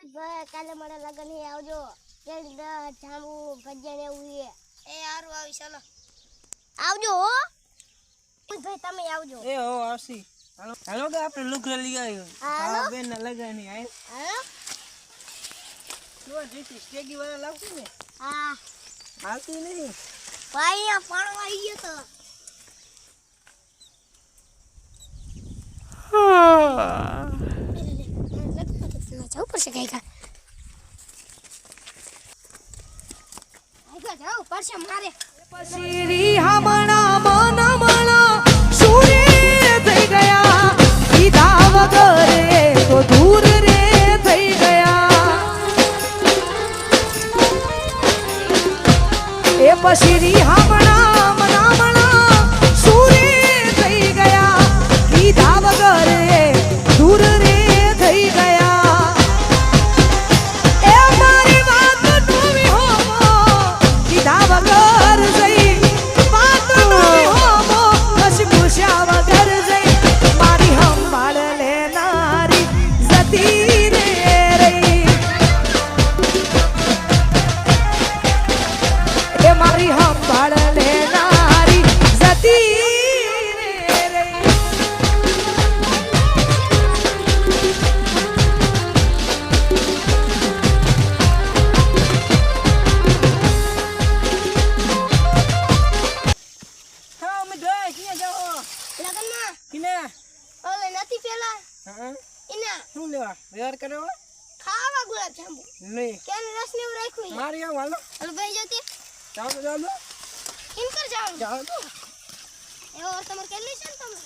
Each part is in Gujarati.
ભાઈ કાલે મારા લગન હે આવજો કેડી દા જાંબુ ભજન એવું હે એ હારું આવી ચાલો આવજો હો ભાઈ તમે આવજો એ હો આવસી હાલો હાલો કે આપણે લુગડા લઈ આવ્યો હા બેન ના લગાની આય હાલો લો જીતી સ્ટેગી વાળા લાવશું ને હા આવતી નહીં ભાઈ આ પાણો આવી ગયો તો જાવ પડશે કાકા જાવ પડશે મારે શીરી હમણા મનમણા સુરે થઈ ગયા કીધા વગર તો દૂર રે થઈ ગયા એ પશીરી હમણા મનમણા સુરે થઈ ગયા કીધા વગર દૂર રે થઈ ગયા એ મારી વાત નોવી હોમો કીધા વગર જઈ વાત નોવી હોમો હસી ખુશ્યા વગર જઈ મારી સંભાળ લેનારી જતી રે રહી એ મારી સંભાળ લેનારી જતી રે રહી હા અમે જોય ક્યાં જાઓ લગનમાં કિને ઓલે નથી પેલા હા ઇના શું લેવા વ્યવહાર કર્યો ખાવા ગુલાબ જાંબુ નહીં કેન રસ ને રાખ્યું મારી આવ હાલો હાલો ભાઈ જતી જાઓ તો જાઓ ઇનકર જાવ જાઓ તો એવો તમાર કેટલી છે ને તમે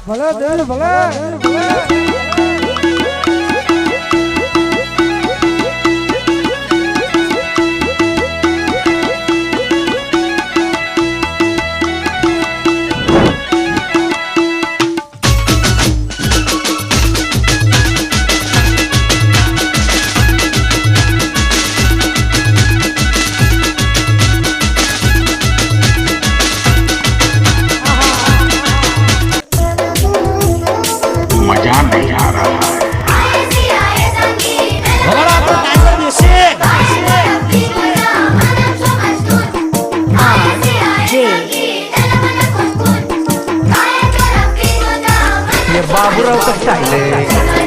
ભલે દેર ભલે मजा नहीं आ रहा है ये बाबूराव का स्टाइल है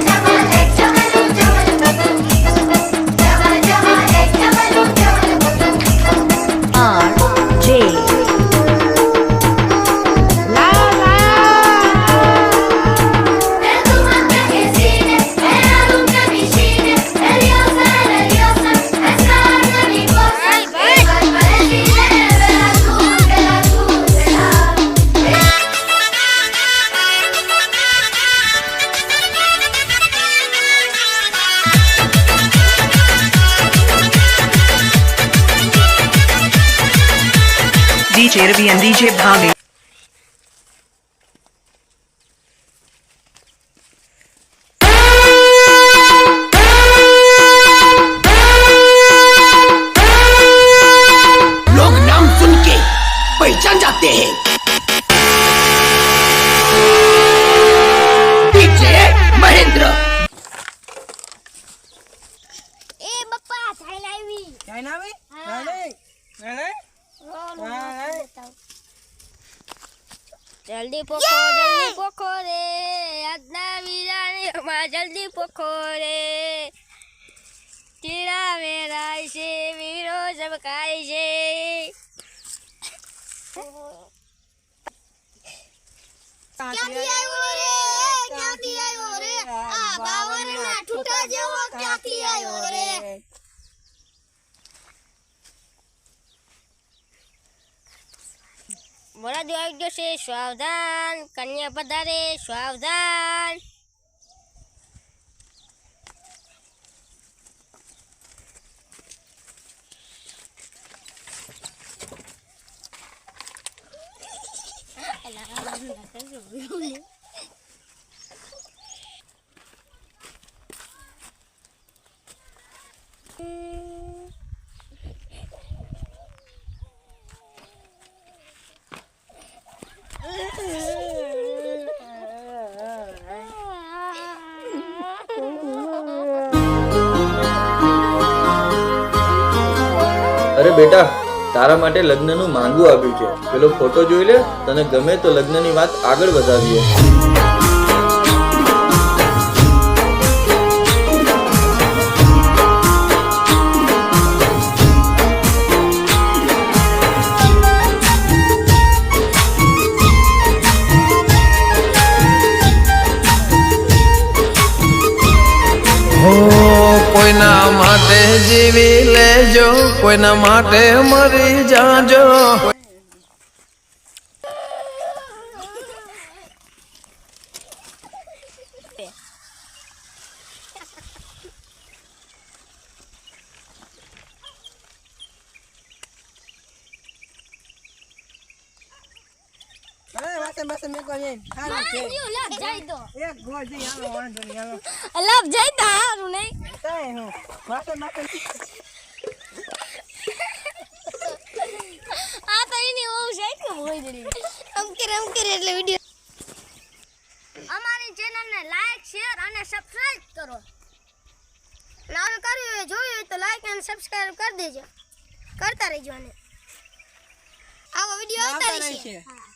DJ Ravi and DJ Bhami. लोग नाम सुन के पहचान जाते हैं डीजे महेंद्र એ બપ્પા થાઈને આવી ક્યાં ના આવી હા. નહીં નહીં જલ્દી પોખો રે આજના વીરાની માં જલ્દી પોખો રે તીરા વેરાય છે વીરો ઝબકાય છે ક્યાંથી આવ્યો રે આ બાવરના ઠૂઠા જેવો ક્યાંથી આવ્યો રે મોડા જો આવી ગયો છે સાવધાન કન્યા પધારે સાવધાન અરે બેટા તારા માટે લગ્નનું માંગવું આપ્યું છે પેલો ફોટો જોઈ લે તને ગમે તો લગ્નની વાત આગળ વધારીએ કોઈના માટે જીવી લેજો કોઈના માટે મરી જાજો અરે વાસણ બાસણ મેકો જઈને હારું છે લપ જાય તો એક ગોળ જઈ હાલો વાંધો નહીં હાલો લપ જાય તો હારું નહીં તાય હું વાસણ બાસણ આ તો એની બહુ સાઈડ કે હોય જડી આમ કરે એટલે વિડિયો અમારી ચેનલને લાઈક શેર અને સબસ્ક્રાઇબ કરો લાલ કર્યું હોય જોયું હોય તો લાઈક અને સબસ્ક્રાઇબ કરી દેજો કરતા રહેજો અને આવો વિડિયો આવતા રહેશે રહેશે. હા